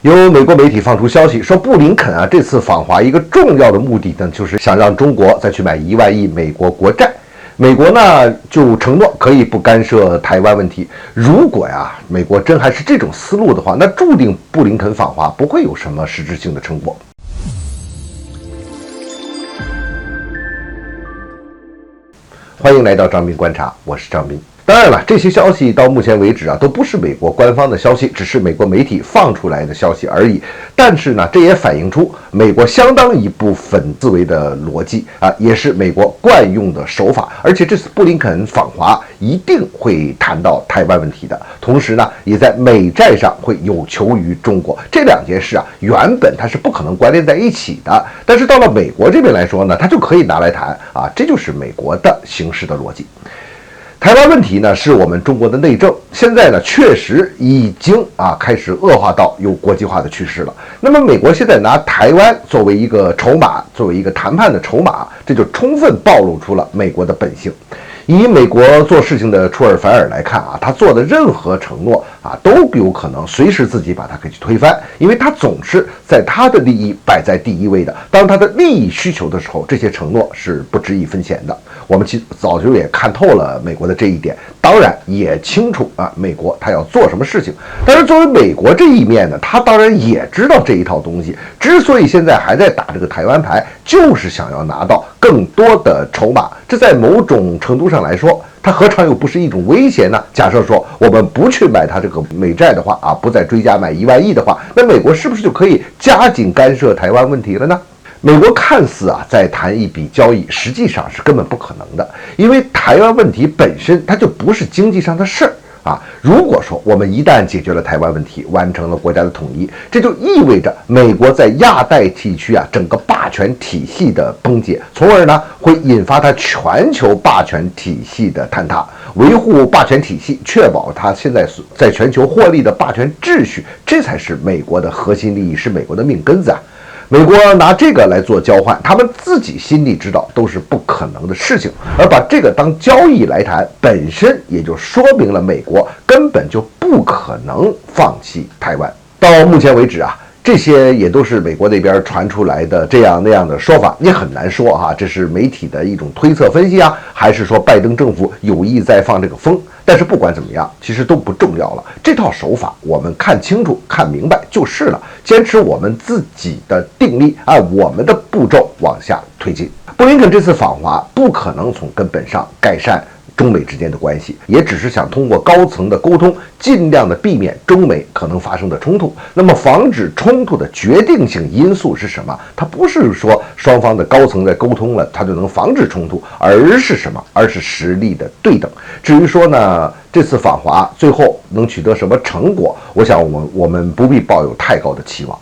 有美国媒体放出消息说，布林肯这次访华一个重要的目的呢，就是想让中国再去买1万亿美国国债。美国呢就承诺可以不干涉台湾问题。如果美国真还是这种思路的话，那注定布林肯访华不会有什么实质性的成果。欢迎来到张斌观察，我是张斌。当然了，这些消息到目前为止都不是美国官方的消息，只是美国媒体放出来的消息而已。但是呢，这也反映出美国相当一部分思维的逻辑也是美国惯用的手法。而且这次布林肯访华一定会谈到台湾问题的，同时呢，也在美债上会有求于中国。这两件事原本它是不可能关联在一起的，但是到了美国这边来说呢，它就可以拿来谈这就是美国的行事的逻辑。台湾问题呢是我们中国的内政，现在呢确实已经开始恶化到有国际化的趋势了。那么美国现在拿台湾作为一个筹码，作为一个谈判的筹码，这就充分暴露出了美国的本性。以美国做事情的出尔反尔来看他做的任何承诺都有可能随时自己把它给去推翻，因为他总是在他的利益摆在第一位的。当他的利益需求的时候，这些承诺是不值一分钱的。我们早就也看透了美国的这一点，当然也清楚美国他要做什么事情。但是作为美国这一面呢，他当然也知道这一套东西。之所以现在还在打这个台湾牌，就是想要拿到更多的筹码。这在某种程度上来说，它何尝又不是一种威胁呢？假设说我们不去买它这个美债的话不再追加买1万亿的话，那美国是不是就可以加紧干涉台湾问题了呢？美国看似在谈一笔交易，实际上是根本不可能的，因为台湾问题本身它就不是经济上的事儿如果说我们一旦解决了台湾问题，完成了国家的统一，这就意味着美国在亚太地区整个霸权体系的崩解，从而呢会引发它全球霸权体系的坍塌。维护霸权体系，确保它现在在全球获利的霸权秩序，这才是美国的核心利益，是美国的命根子美国拿这个来做交换，他们自己心里知道都是不可能的事情，而把这个当交易来谈，本身也就说明了美国根本就不可能放弃台湾。到目前为止这些也都是美国那边传出来的这样那样的说法，也很难说这是媒体的一种推测分析还是说拜登政府有意在放这个风。但是不管怎么样，其实都不重要了。这套手法我们看清楚看明白就是了，坚持我们自己的定力，按我们的步骤往下推进。布林肯这次访华不可能从根本上改善中美之间的关系，也只是想通过高层的沟通，尽量的避免中美可能发生的冲突。那么防止冲突的决定性因素是什么？它不是说双方的高层在沟通了，它就能防止冲突，而是什么？而是实力的对等。至于说呢，这次访华最后能取得什么成果，我想我们不必抱有太高的期望。